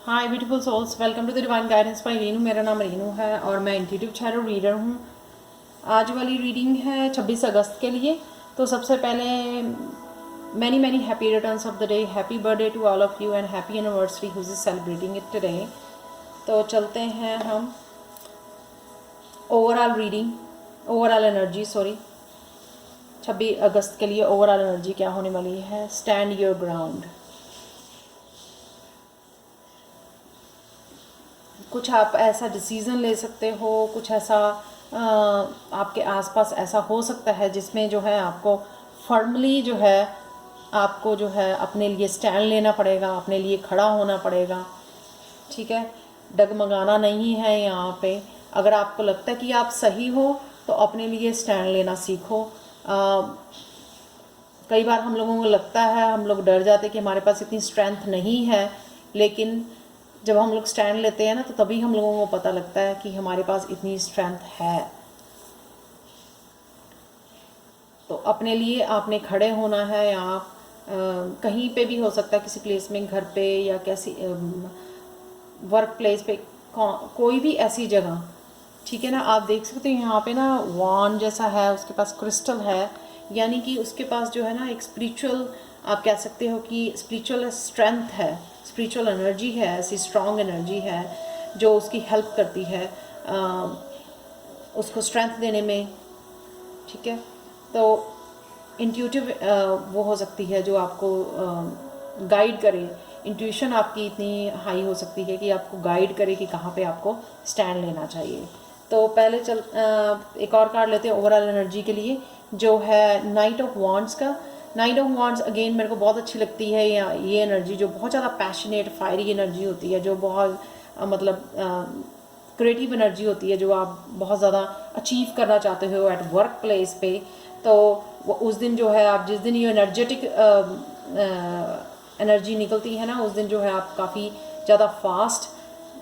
Hi beautiful souls, welcome to the divine guidance by Renu. मेरा नाम रीनू है और मैं इंट्यूटिव टैरो रीडर हूँ। आज वाली रीडिंग है 26 अगस्त के लिए। तो सबसे पहले many many happy returns of the day, happy birthday to all of you and happy anniversary whose is celebrating it today. तो चलते हैं हम ओवरऑल रीडिंग, ओवरऑल एनर्जी 26 अगस्त के लिए ओवरऑल एनर्जी क्या होने वाली है। Stand your ground. कुछ आप ऐसा डिसीज़न ले सकते हो, कुछ ऐसा आपके आसपास ऐसा हो सकता है जिसमें जो है आपको फर्मली जो है आपको जो है अपने लिए स्टैंड लेना पड़ेगा, अपने लिए खड़ा होना पड़ेगा। ठीक है, डगमगाना नहीं है यहाँ पे। अगर आपको लगता है कि आप सही हो तो अपने लिए स्टैंड लेना सीखो। कई बार हम लोगों को लगता है, हम लोग डर जाते कि हमारे पास इतनी स्ट्रेंथ नहीं है, लेकिन जब हम लोग स्टैंड लेते हैं ना तो तभी हम लोगों को पता लगता है कि हमारे पास इतनी स्ट्रेंथ है। तो अपने लिए आपने खड़े होना है। आप कहीं पे भी हो सकता है, किसी प्लेस में, घर पे या कैसी वर्क प्लेस पे, कोई भी ऐसी जगह। ठीक है ना, आप देख सकते हो यहाँ पे ना वॉन जैसा है, उसके पास क्रिस्टल है, यानी कि उसके पास जो है ना एक स्पिरिचुअल, आप कह सकते हो कि स्पिरिचुअल स्ट्रेंथ है, स्पिरिचुअल एनर्जी है, ऐसी स्ट्रॉन्ग एनर्जी है जो उसकी हेल्प करती है उसको स्ट्रेंथ देने में। ठीक है, तो इंट्यूटिव वो हो सकती है जो आपको गाइड करे। इंट्यूशन आपकी इतनी हाई हो सकती है कि आपको गाइड करे कि कहाँ पे आपको स्टैंड लेना चाहिए। तो पहले एक और कार्ड लेते हैं ओवरऑल एनर्जी के लिए, जो है नाइट ऑफ वॉन्ड्स का। नाइट ऑफ वॉन्ड्स अगेन मेरे को बहुत अच्छी लगती है। ये एनर्जी जो बहुत ज़्यादा पैशनेट फायरी एनर्जी होती है, जो बहुत मतलब क्रिएटिव एनर्जी होती है, जो आप बहुत ज़्यादा अचीव करना चाहते हो एट वर्क प्लेस पे। तो वो उस दिन जो है, आप जिस दिन ये एनर्जेटिक एनर्जी निकलती है ना, उस दिन जो है आप काफ़ी ज़्यादा फास्ट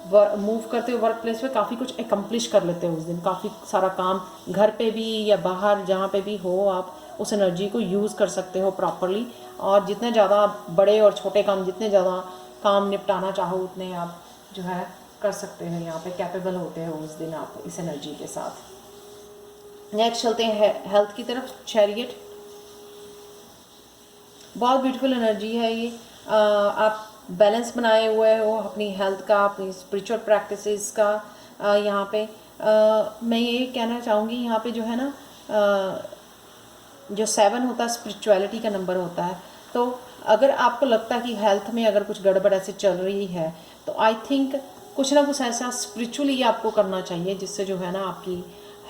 मूव करते हो वर्क प्लेस पे, काफ़ी कुछ एकम्प्लिश कर लेते हो उस दिन, काफ़ी सारा काम घर पे भी या बाहर जहाँ पे भी हो, आप उस एनर्जी को यूज़ कर सकते हो प्रॉपरली। और जितने ज़्यादा बड़े और छोटे काम, जितने ज़्यादा काम निपटाना चाहो उतने आप जो है कर सकते हो, यहाँ पे कैपेबल होते हो उस दिन आप इस एनर्जी के साथ। नेक्स्ट चलते हैं हेल्थ की तरफ। चैरियट बहुत ब्यूटीफुल एनर्जी है ये। आप बैलेंस बनाए हुए हो अपनी हेल्थ का, अपनी स्पिरिचुअल प्रैक्टिसेस का। यहाँ पे मैं ये कहना चाहूँगी, यहाँ पे जो है ना जो 7 होता है स्पिरिचुअलिटी का नंबर होता है। तो अगर आपको लगता है कि हेल्थ में अगर कुछ गड़बड़ ऐसे चल रही है, तो आई थिंक कुछ ना कुछ ऐसा स्पिरिचुअली आपको करना चाहिए जिससे जो है ना आपकी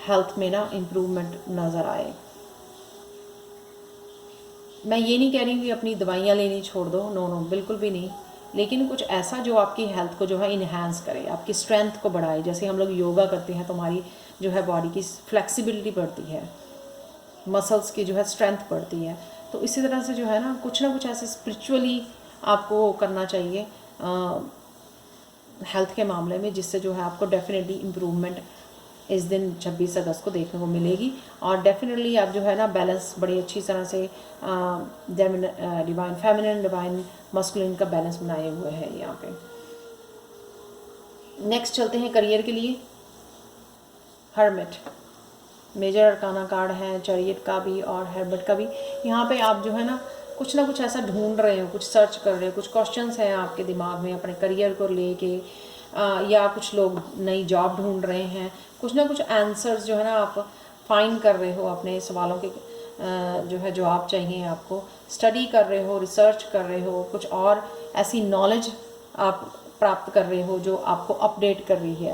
हेल्थ में ना इम्प्रूवमेंट नज़र आए। मैं ये नहीं कह रही हूँ कि अपनी दवाइयाँ लेनी छोड़ दो, नो नो, बिल्कुल भी नहीं, लेकिन कुछ ऐसा जो आपकी हेल्थ को जो है इन्हांस करे, आपकी स्ट्रेंथ को बढ़ाए। जैसे हम लोग योगा करते हैं तो हमारी जो है बॉडी की फ्लेक्सिबिलिटी बढ़ती है, मसल्स की जो है स्ट्रेंथ बढ़ती है। तो इसी तरह से जो है ना कुछ ऐसे स्पिरिचुअली आपको करना चाहिए हेल्थ के मामले में, जिससे जो है आपको डेफिनेटली इम्प्रूवमेंट इस दिन 26 अगस्त को देखने को मिलेगी। और डेफिनेटली आप जो है ना बैलेंस बड़ी अच्छी तरह से डिवाइन फेमिनिन, डिवाइन मस्कुलिन का बैलेंस बनाए हुए हैं यहाँ पे। नेक्स्ट चलते हैं करियर के लिए। हर्मिट मेजर अरकाना कार्ड है, चैरियट का भी और हर्मिट का भी। यहाँ पे आप जो है ना कुछ ऐसा ढूंढ रहे हो, कुछ सर्च कर रहे हो, कुछ क्वेश्चंस हैं आपके दिमाग में अपने करियर को लेके, या कुछ लोग नई जॉब ढूंढ रहे हैं, कुछ ना कुछ आंसर्स जो है ना आप फाइंड कर रहे हो अपने सवालों के, जो है जवाब चाहिए आपको। स्टडी कर रहे हो, रिसर्च कर रहे हो, कुछ और ऐसी नॉलेज आप प्राप्त कर रहे हो जो आपको अपडेट कर रही है,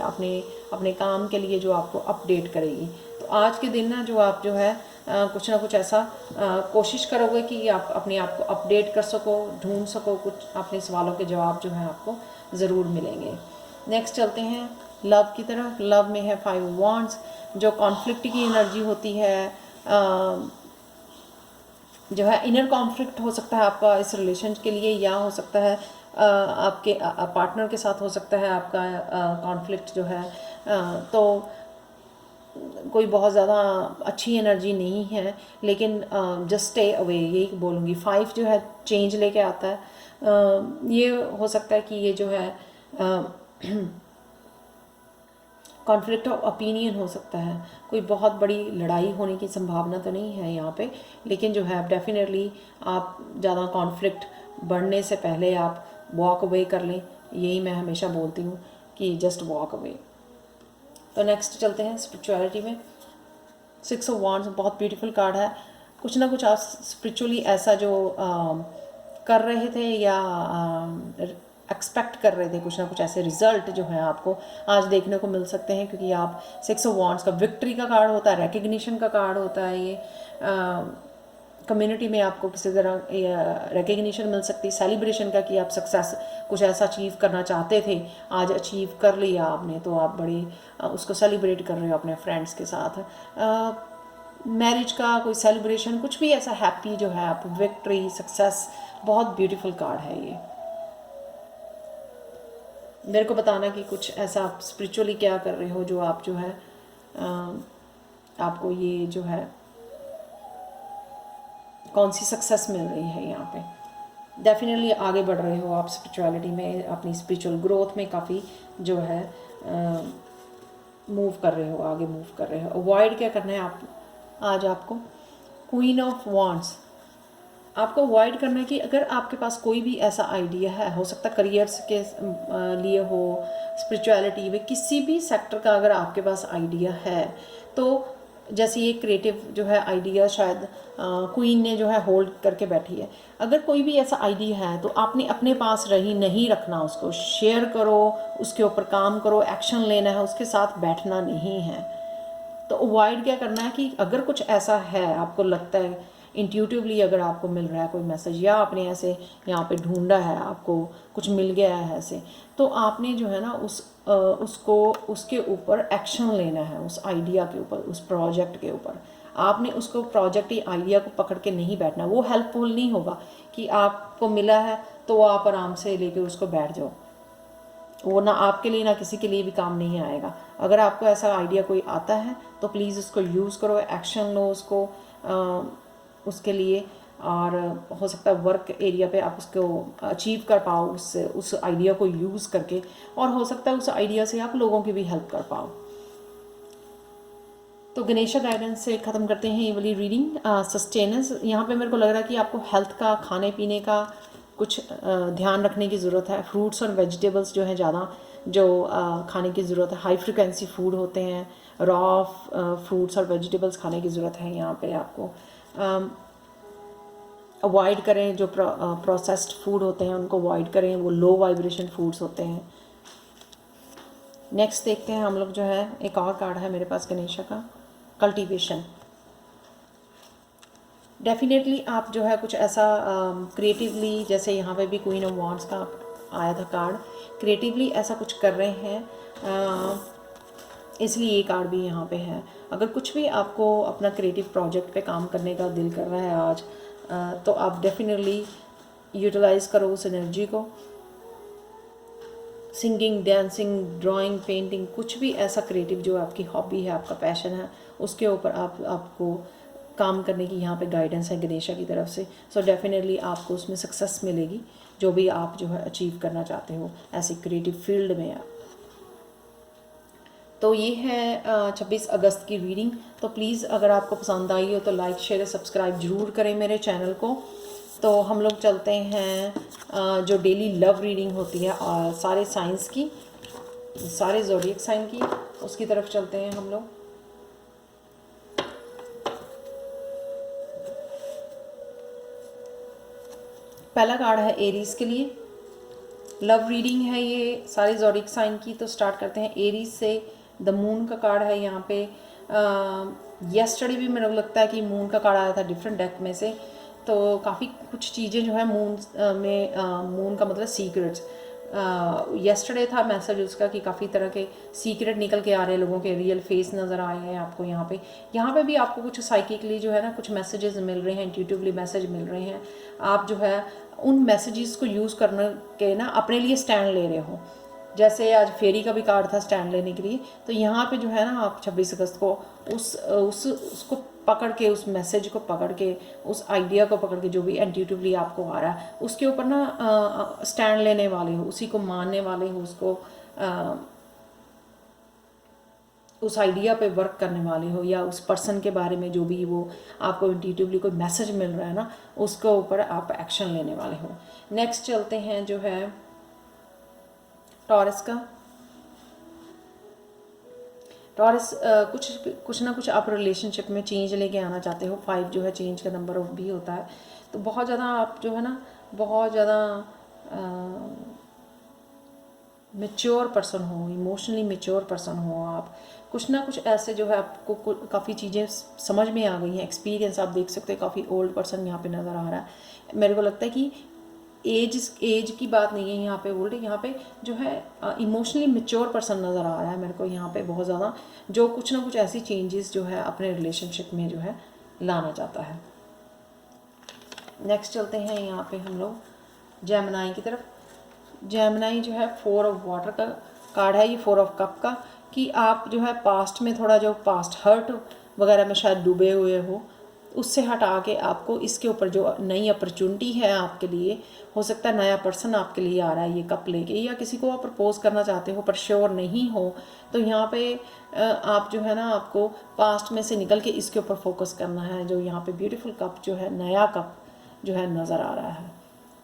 अपने काम के लिए जो आपको अपडेट करेगी। तो आज के दिन ना जो आप जो है कुछ ना कुछ ऐसा कोशिश करोगे कि आप अपने आप को अपडेट कर सको, ढूंढ सको, कुछ अपने सवालों के जवाब जो हैं आपको ज़रूर मिलेंगे। नेक्स्ट चलते हैं लव की तरफ। लव में है 5 वॉन्ड्स, जो कॉन्फ्लिक्ट की एनर्जी होती है, जो है इनर कॉन्फ्लिक्ट हो सकता है आपका इस रिलेशन के लिए, या हो सकता है आपके पार्टनर के साथ हो सकता है आपका कॉन्फ्लिक्ट जो है। तो कोई बहुत ज़्यादा अच्छी एनर्जी नहीं है, लेकिन जस्ट स्टे अवे, यही बोलूँगी। 5 जो है चेंज लेके आता है। ये हो सकता है कि ये जो है कॉन्फ्लिक्ट ऑफ ओपिनियन हो सकता है, कोई बहुत बड़ी लड़ाई होने की संभावना तो नहीं है यहाँ पे, लेकिन जो है डेफिनेटली आप ज़्यादा कॉन्फ्लिक्ट बढ़ने से पहले आप वॉक अवे कर लें, यही मैं हमेशा बोलती हूँ कि जस्ट वॉक अवे। तो नेक्स्ट चलते हैं स्पिरिचुअलिटी में। 6 ऑफ वांड्स बहुत ब्यूटीफुल कार्ड है। कुछ ना कुछ आप स्पिरिचुअली ऐसा जो कर रहे थे या एक्सपेक्ट कर रहे थे, कुछ ना कुछ ऐसे रिजल्ट जो है आपको आज देखने को मिल सकते हैं, क्योंकि आप 6 ऑफ वांड्स का विक्ट्री का कार्ड होता है, रिकग्निशन का कार्ड होता है। ये कम्युनिटी में आपको किसी तरह रिकग्निशन मिल सकती है, सेलिब्रेशन का, कि आप सक्सेस कुछ ऐसा अचीव करना चाहते थे, आज अचीव कर लिया आपने, तो आप बड़े उसको सेलिब्रेट कर रहे हो अपने फ्रेंड्स के साथ। मैरिज का कोई सेलिब्रेशन, कुछ भी ऐसा हैप्पी जो है आप, विक्ट्री, सक्सेस, बहुत ब्यूटीफुल कार्ड है ये। मेरे को बताना कि कुछ ऐसा आप स्पिरिचुअली क्या कर रहे हो जो आप जो है आपको ये जो है कौन सी सक्सेस मिल रही है यहाँ पे। डेफिनेटली आगे बढ़ रहे हो आप स्पिरिचुअलिटी में, अपनी स्पिरिचुअल ग्रोथ में काफ़ी जो है मूव कर रहे हो, आगे मूव कर रहे हो। अवॉइड क्या करना है आप आज आपको, क्वीन ऑफ वांड्स, आपको अवॉइड करना है कि अगर आपके पास कोई भी ऐसा आइडिया है, हो सकता है करियर्स के लिए हो, स्पिरिचुअलिटी में किसी भी सेक्टर का अगर आपके पास आइडिया है, तो जैसे ये क्रिएटिव जो है आइडिया शायद क्वीन ने जो है होल्ड करके बैठी है, अगर कोई भी ऐसा आइडिया है तो आपने अपने पास नहीं रखना, उसको शेयर करो, उसके ऊपर काम करो, एक्शन लेना है, उसके साथ बैठना नहीं है। तो अवॉइड क्या करना है कि अगर कुछ ऐसा है, आपको लगता है इंट्यूटिवली अगर आपको मिल रहा है कोई मैसेज, या आपने ऐसे यहाँ पे ढूंढा है, आपको कुछ मिल गया है ऐसे, तो आपने जो है ना उसको उसके ऊपर एक्शन लेना है, उस आइडिया के ऊपर, उस प्रोजेक्ट के ऊपर। आपने उसको प्रोजेक्ट या आइडिया को पकड़ के नहीं बैठना, वो हेल्पफुल नहीं होगा कि आपको मिला है तो आप आराम से लेके उसको बैठ जाओ, वो ना आपके लिए ना किसी के लिए भी काम नहीं आएगा। अगर आपको ऐसा आइडिया कोई आता है तो प्लीज़ उसको यूज़ करो, एक्शन लो उसको उसके लिए, और हो सकता है वर्क एरिया पे आप उसको अचीव कर पाओ उस आइडिया को यूज़ करके, और हो सकता है उस आइडिया से आप लोगों की भी हेल्प कर पाओ। तो गणेशा गाइडेंस से ख़त्म करते हैं ये वाली रीडिंग। सस्टेनेंस, यहाँ पे मेरे को लग रहा है कि आपको हेल्थ का, खाने पीने का कुछ ध्यान रखने की ज़रूरत है। फ्रूट्स और वेजिटेबल्स जो है ज़्यादा जो खाने की ज़रूरत है, हाई फ्रिक्वेंसी फूड होते हैं, रॉ फ्रूट्स और वेजिटेबल्स खाने की ज़रूरत है यहाँ पे आपको। अवॉइड करें जो प्रोसेस्ड फूड होते हैं, उनको अवॉइड करें, वो लो वाइब्रेशन फूड्स होते हैं। नेक्स्ट देखते हैं हम लोग जो है, एक और कार्ड है मेरे पास गणेशा का, कल्टीवेशन। डेफिनेटली आप जो है कुछ ऐसा क्रिएटिवली, जैसे यहाँ पे भी क्वीन ऑफ वांड्स का आया था कार्ड, क्रिएटिवली ऐसा कुछ कर रहे हैं, इसलिए ये कार्ड भी यहाँ पे है। अगर कुछ भी आपको अपना क्रिएटिव प्रोजेक्ट पे काम करने का दिल कर रहा है आज, तो आप डेफिनेटली यूटिलाइज़ करो उस एनर्जी को। सिंगिंग, डांसिंग, ड्राइंग, पेंटिंग, कुछ भी ऐसा क्रिएटिव जो आपकी हॉबी है, आपका पैशन है, उसके ऊपर आपको काम करने की यहाँ पे गाइडेंस है गणेशा की तरफ से। सो डेफिनेटली आपको उसमें सक्सेस मिलेगी, जो भी आप जो है अचीव करना चाहते हो ऐसी क्रिएटिव फील्ड में आप। तो ये है 26 अगस्त की रीडिंग। तो प्लीज़ अगर आपको पसंद आई हो तो लाइक, शेयर, सब्सक्राइब ज़रूर करें मेरे चैनल को। तो हम लोग चलते हैं जो डेली लव रीडिंग होती है सारे साइंस की, सारे ज़ोडिएक साइन की, उसकी तरफ चलते हैं हम लोग। पहला कार्ड है एरीज के लिए, लव रीडिंग है ये सारे ज़ोडिएक साइन की। तो स्टार्ट करते हैं एरीज से। द मून का कार्ड है यहाँ पे। यस्टरडे भी मेरे को लगता है कि मून का कार्ड आया था डिफरेंट डेक में से। तो काफ़ी कुछ चीज़ें जो है मून में, मून का मतलब सीक्रेट्स, यस्टरडे था मैसेज उसका कि काफ़ी तरह के सीक्रेट निकल के आ रहे हैं, लोगों के रियल फेस नज़र आए हैं आपको यहाँ पे भी आपको कुछ साइकिकली जो है ना कुछ मैसेजेस मिल रहे हैं, इंट्यूटिवली मैसेज मिल रहे हैं। आप जो है उन मैसेजेस को यूज़ करने के ना अपने लिए स्टैंड ले रहे हो। जैसे आज फेरी का भी कार्ड था स्टैंड लेने के लिए, तो यहाँ पे जो है ना आप 26 अगस्त को उसको पकड़ के, उस मैसेज को पकड़ के, उस आइडिया को पकड़ के, जो भी इंट्यूटिवली आपको आ रहा है उसके ऊपर ना स्टैंड लेने वाले हो, उसी को मानने वाले हो, उसको उस आइडिया पे वर्क करने वाले हो, या उस पर्सन के बारे में जो भी वो आपको इंट्यूटिवली कोई मैसेज मिल रहा है ना, उसके ऊपर आप एक्शन लेने वाले हो। नेक्स्ट चलते हैं जो है टॉरस का। टॉरस कुछ ना कुछ आप रिलेशनशिप में चेंज लेके आना चाहते हो। 5 जो है चेंज का नंबर ऑफ भी होता है, तो बहुत ज़्यादा आप जो है ना बहुत ज़्यादा मैच्योर पर्सन हो, इमोशनली मैच्योर पर्सन हो आप। कुछ ना कुछ ऐसे जो है आपको काफ़ी चीज़ें समझ में आ गई हैं, एक्सपीरियंस आप देख सकते हैं। काफ़ी ओल्ड पर्सन यहाँ पे नज़र आ रहा है। मेरे को लगता है कि एज की बात नहीं है यहाँ पे ओल्ड, यहाँ पे जो है इमोशनली मैच्योर पर्सन नज़र आ रहा है मेरे को यहाँ पे बहुत ज़्यादा, जो कुछ ना कुछ ऐसी चेंजेस जो है अपने रिलेशनशिप में जो है लाना चाहता है। नेक्स्ट चलते हैं यहाँ पे हम लोग जेमिनी की तरफ। जेमिनी जो है 4 ऑफ वाटर का कार्ड है, ये 4 ऑफ कप का, कि आप जो है पास्ट में थोड़ा जो पास्ट हर्ट वगैरह में शायद डूबे हुए हो, उससे हटा के आपको इसके ऊपर जो नई अपॉर्चुनिटी है आपके लिए, हो सकता है नया पर्सन आपके लिए आ रहा है ये कप लेके, या किसी को आप प्रपोज करना चाहते हो पर श्योर नहीं हो, तो यहाँ पे आप जो है ना आपको पास्ट में से निकल के इसके ऊपर फोकस करना है। जो यहाँ पे ब्यूटीफुल कप जो है, नया कप जो है नज़र आ रहा है,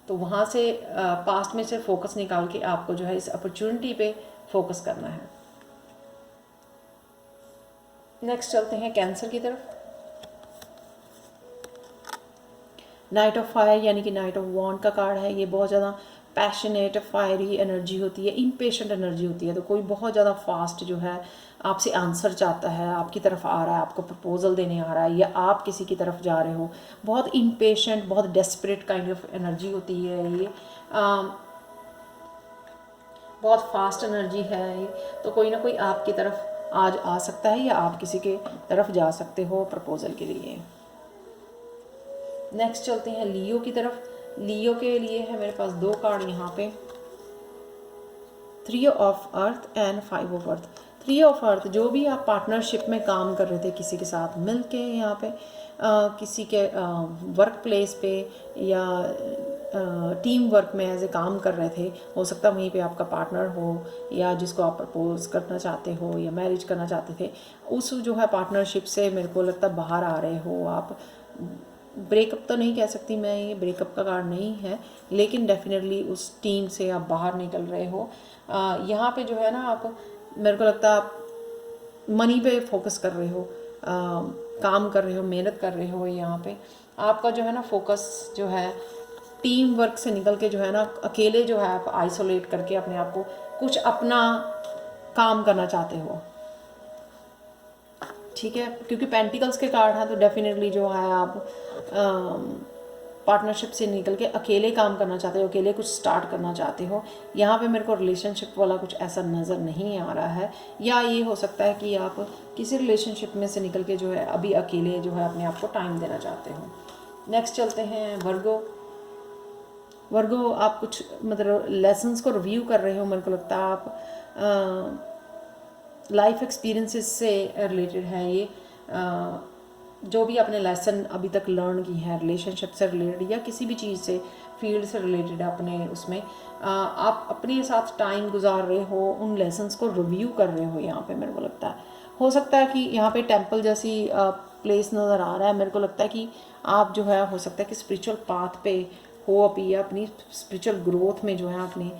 तो वहाँ से पास्ट में से फोकस निकाल के आपको जो है इस अपॉर्चुनिटी पे फोकस करना है। नेक्स्ट चलते हैं कैंसर की तरफ। नाइट ऑफ फायर यानी कि नाइट ऑफ वॉन्ड का कार्ड है। ये बहुत ज़्यादा पैशनेट फायरी एनर्जी होती है, इम्पेशेंट एनर्जी होती है। तो कोई बहुत ज़्यादा फास्ट जो है आपसे आंसर चाहता है, आपकी तरफ आ रहा है, आपको प्रपोजल देने आ रहा है, या आप किसी की तरफ जा रहे हो। बहुत इम्पेशेंट, बहुत डेस्परेट काइंड ऑफ एनर्जी होती है ये। बहुत फास्ट एनर्जी है ये। तो कोई ना कोई आपकी तरफ आज आ सकता है, या आप किसी के तरफ जा सकते हो प्रपोजल के लिए। नेक्स्ट चलते हैं लियो की तरफ। लियो के लिए है मेरे पास 2 कार्ड यहाँ पे, 3 of earth and 5 of earth. 3 of earth, जो भी आप पार्टनरशिप में काम कर रहे थे किसी के साथ मिल के, यहाँ पे किसी के वर्क प्लेस पे या टीम वर्क में एज ए काम कर रहे थे, हो सकता है वहीं पे आपका पार्टनर हो, या जिसको आप प्रपोज करना चाहते हो या मैरिज करना चाहते थे, उस जो है पार्टनरशिप से मेरे को लगता है बाहर आ रहे हो आप। ब्रेकअप तो नहीं कह सकती मैं, ये ब्रेकअप का कार्ड नहीं है, लेकिन डेफिनेटली उस टीम से आप बाहर निकल रहे हो। यहाँ पे जो है ना आप, मेरे को लगता है आप मनी पे फोकस कर रहे हो, काम कर रहे हो, मेहनत कर रहे हो। यहाँ पे आपका जो है ना फोकस जो है टीम वर्क से निकल के जो है ना अकेले जो है आप आइसोलेट करके अपने आप को कुछ अपना काम करना चाहते हो, ठीक है। क्योंकि पेंटिकल्स के कार्ड हैं, तो डेफिनेटली जो है आप पार्टनरशिप से निकल के अकेले काम करना चाहते हो, अकेले कुछ स्टार्ट करना चाहते हो। यहाँ पे मेरे को रिलेशनशिप वाला कुछ ऐसा नज़र नहीं आ रहा है, या ये हो सकता है कि आप किसी रिलेशनशिप में से निकल के जो है अभी अकेले जो है अपने आप को टाइम देना चाहते हो। नेक्स्ट चलते हैं वर्गो। वर्गो, आप कुछ मतलब लेसन्स को रिव्यू कर रहे हो, मेरे को लगता है आप लाइफ एक्सपीरियंसेस से रिलेटेड है ये। जो भी आपने लेसन अभी तक लर्न की है रिलेशनशिप से रिलेटेड या किसी भी चीज़ से, फील्ड से रिलेटेड अपने उसमें आप अपने साथ टाइम गुजार रहे हो, उन लेसन्स को रिव्यू कर रहे हो। यहाँ पे मेरे को लगता है हो सकता है कि यहाँ पे टेंपल जैसी प्लेस नज़र आ रहा है। मेरे को लगता है कि आप जो है हो सकता है कि स्पिरिचुअल पाथ पे हो अभी, या अपनी स्पिरिचुअल ग्रोथ में जो है अपनी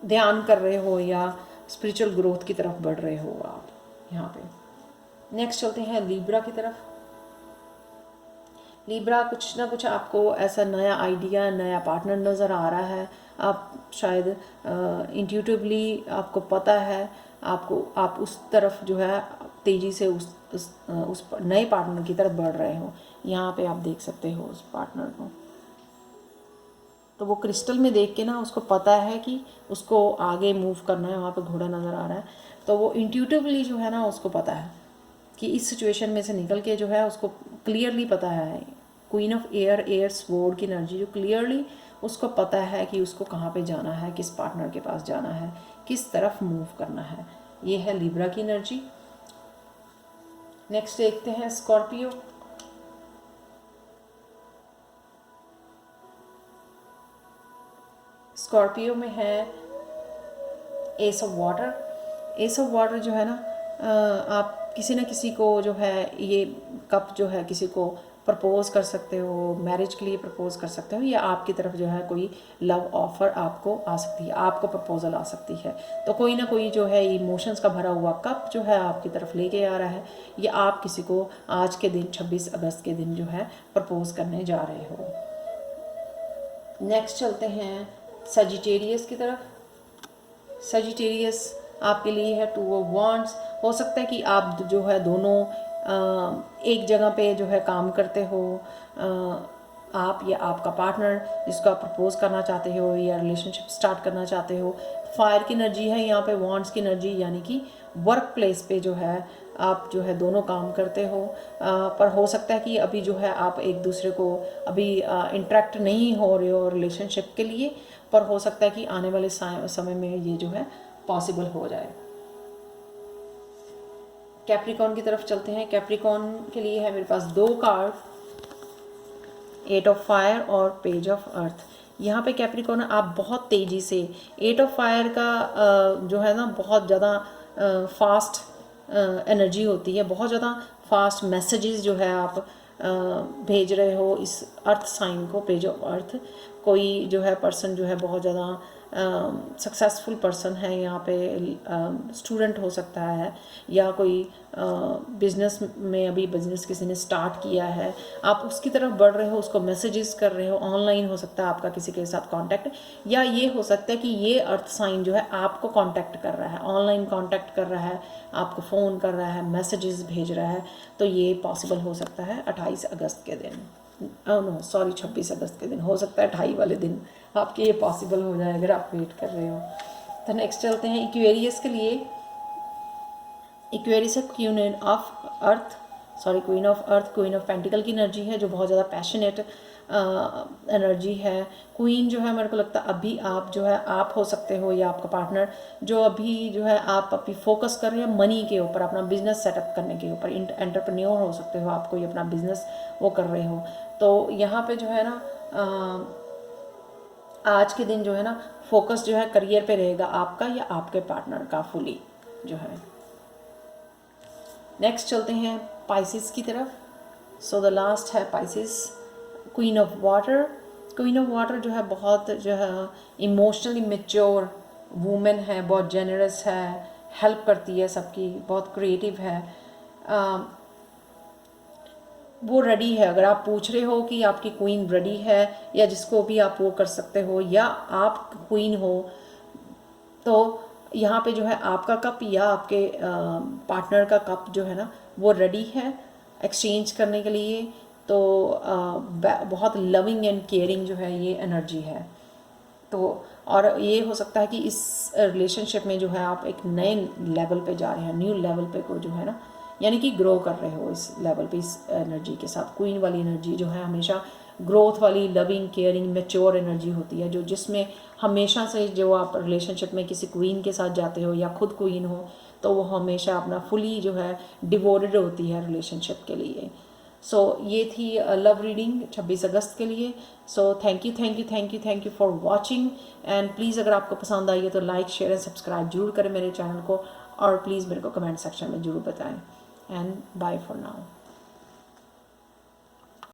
ध्यान कर रहे हो, या स्पिरिचुअल ग्रोथ की तरफ बढ़ रहे हो आप यहाँ पे। नेक्स्ट चलते हैं लिब्रा की तरफ। लिब्रा, कुछ ना कुछ आपको ऐसा नया आइडिया, नया पार्टनर नज़र आ रहा है। आप शायद इंट्यूटिवली आपको पता है, आप उस तरफ जो है तेज़ी से उस नए पार्टनर की तरफ बढ़ रहे हो। यहाँ पे आप देख सकते हो उस पार्टनर को, तो वो क्रिस्टल में देख के ना उसको पता है कि उसको आगे मूव करना है। वहाँ पे घोड़ा नज़र आ रहा है, तो वो इंट्यूटिवली जो है ना उसको पता है कि इस सिचुएशन में से निकल के जो है उसको क्लियरली पता है। क्वीन ऑफ एयर स्वॉर्ड की एनर्जी, जो क्लियरली उसको पता है कि उसको कहाँ पे जाना है, किस पार्टनर के पास जाना है, किस तरफ मूव करना है। ये है लिब्रा की एनर्जी। नेक्स्ट देखते हैं स्कॉर्पियो। स्कॉर्पियो में है S of water. S of water जो है ना, आप किसी न किसी को जो है ये कप जो है किसी को प्रपोज कर सकते हो, मैरिज के लिए प्रपोज कर सकते हो, या आपकी तरफ जो है कोई लव ऑफर आपको आ सकती है, आपको प्रपोजल आ सकती है। तो कोई ना कोई जो है इमोशंस का भरा हुआ कप जो है आपकी तरफ लेके आ रहा है, या आप किसी को आज के दिन 26 अगस्त के दिन जो है प्रपोज करने जा रहे हो। नेक्स्ट चलते हैं सजिटेरियस की तरफ। सजिटेरियस आपके लिए है टू ऑफ वॉन्ड्स। हो सकता है कि आप जो है दोनों एक जगह पे जो है काम करते हो, आप या आपका पार्टनर जिसको आप प्रपोज करना चाहते हो या रिलेशनशिप स्टार्ट करना चाहते हो। फायर की एनर्जी है यहाँ पे, वॉन्ड्स की एनर्जी, यानी कि वर्क प्लेस पे जो है आप जो है दोनों काम करते हो। पर हो सकता है कि अभी जो है आप एक दूसरे को अभी इंटरेक्ट नहीं हो रहे हो रिलेशनशिप के लिए, पर हो सकता है कि आने वाले समय में ये जो है पॉसिबल हो जाए। कैप्रिकॉर्न की तरफ चलते हैं। कैप्रिकॉर्न के लिए है मेरे पास दो कार्ड, एट ऑफ फायर और पेज ऑफ अर्थ। यहाँ पे कैप्रिकॉर्न आप बहुत तेज़ी से, एट ऑफ फायर का जो है ना बहुत ज़्यादा फास्ट एनर्जी होती है, बहुत ज़्यादा फास्ट मैसेजेस जो है आप भेज रहे हो इस अर्थ साइन को, पेज ऑफ अर्थ। कोई जो है पर्सन जो है बहुत ज़्यादा सक्सेसफुल पर्सन है, यहाँ पे स्टूडेंट हो सकता है, या कोई बिजनेस में अभी बिजनेस किसी ने स्टार्ट किया है, आप उसकी तरफ बढ़ रहे हो, उसको मैसेजेस कर रहे हो। ऑनलाइन हो सकता है आपका किसी के साथ कांटेक्ट, या ये हो सकता है कि ये अर्थ साइन जो है आपको कांटेक्ट कर रहा है, ऑनलाइन कांटेक्ट कर रहा है, आपको फ़ोन कर रहा है, मैसेजेस भेज रहा है। तो ये पॉसिबल हो सकता है 28 अगस्त के दिन, नो सॉरी 26 अगस्त के दिन। हो सकता है 28 वाले दिन आपके ये पॉसिबल हो जाए अगर आप वेट कर रहे हो। तो नेक्स्ट चलते हैं इक्वेरियस के लिए। इक्वेरियस है queen of earth, sorry queen of earth, queen of pentacle की एनर्जी है, जो बहुत ज़्यादा पैशनेट एनर्जी है। क्वीन जो है मेरे को लगता है अभी आप जो है आप हो सकते हो या आपका पार्टनर जो अभी जो है आप अभी फोकस कर रहे हो मनी के ऊपर, अपना बिजनेस सेटअप करने के ऊपर। एंटरप्रेन्योर हो सकते हो, आप कोई अपना बिजनेस वो कर रहे हो। तो यहाँ पे जो है ना आज के दिन जो है ना फोकस जो है करियर पे रहेगा आपका या आपके पार्टनर का फुली जो है। नेक्स्ट चलते हैं पाइसिस की तरफ। सो द लास्ट है Pisces, queen of water. Queen of water जो है बहुत जो है इमोशनली मैच्योर वूमेन है, बहुत जेनरस है, हेल्प करती है सबकी, बहुत क्रिएटिव है। वो रेडी है। अगर आप पूछ रहे हो कि आपकी क्वीन रेडी है या जिसको भी आप वो कर सकते हो या आप क्वीन हो, तो यहाँ पे जो है आपका कप या आपके पार्टनर का कप जो है ना वो रेडी है एक्सचेंज करने के लिए। तो बहुत लविंग एंड केयरिंग जो है ये एनर्जी है। तो और ये हो सकता है कि इस रिलेशनशिप में जो है आप एक नए लेवल पे जा रहे हैं, न्यू लेवल पे को जो है ना, यानी कि ग्रो कर रहे हो इस लेवल पे, इस एनर्जी के साथ। क्वीन वाली एनर्जी जो है हमेशा ग्रोथ वाली, लविंग, केयरिंग, मैच्योर एनर्जी होती है, जो जिसमें हमेशा से जो आप रिलेशनशिप में किसी क्वीन के साथ जाते हो या खुद क्वीन हो तो वो हमेशा अपना फुली जो है डिवोटेड होती है रिलेशनशिप के लिए। सो ये थी लव रीडिंग 26 अगस्त के लिए। So thank you for watching. And please अगर आपको पसंद आई है तो लाइक, शेयर एंड सब्सक्राइब जरूर करें मेरे चैनल को, और प्लीज़ मेरे को कमेंट सेक्शन में ज़रूर बताएं। And bye for now.